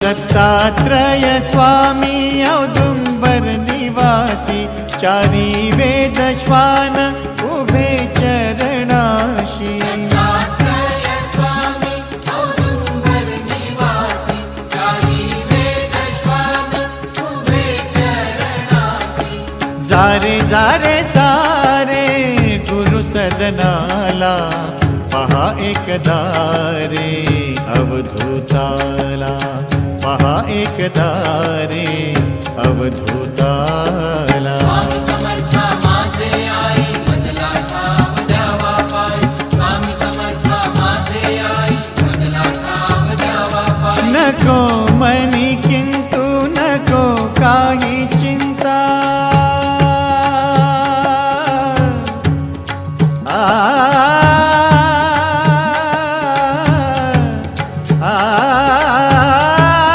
दत्तात्रय स्वामी औदुंबर निवासी चारी वेद श्वान उभे चरणाशी जारे जारे सारे गुरु सदनाला पहा एकदा रे अवधूताला पहा एकदा रे अवधूताला स्वामी समर्था माझे आई मजला ठाव द्यावा पाय स्वामी समर्था माझे आई मजला ठाव द्यावा पाय नको मन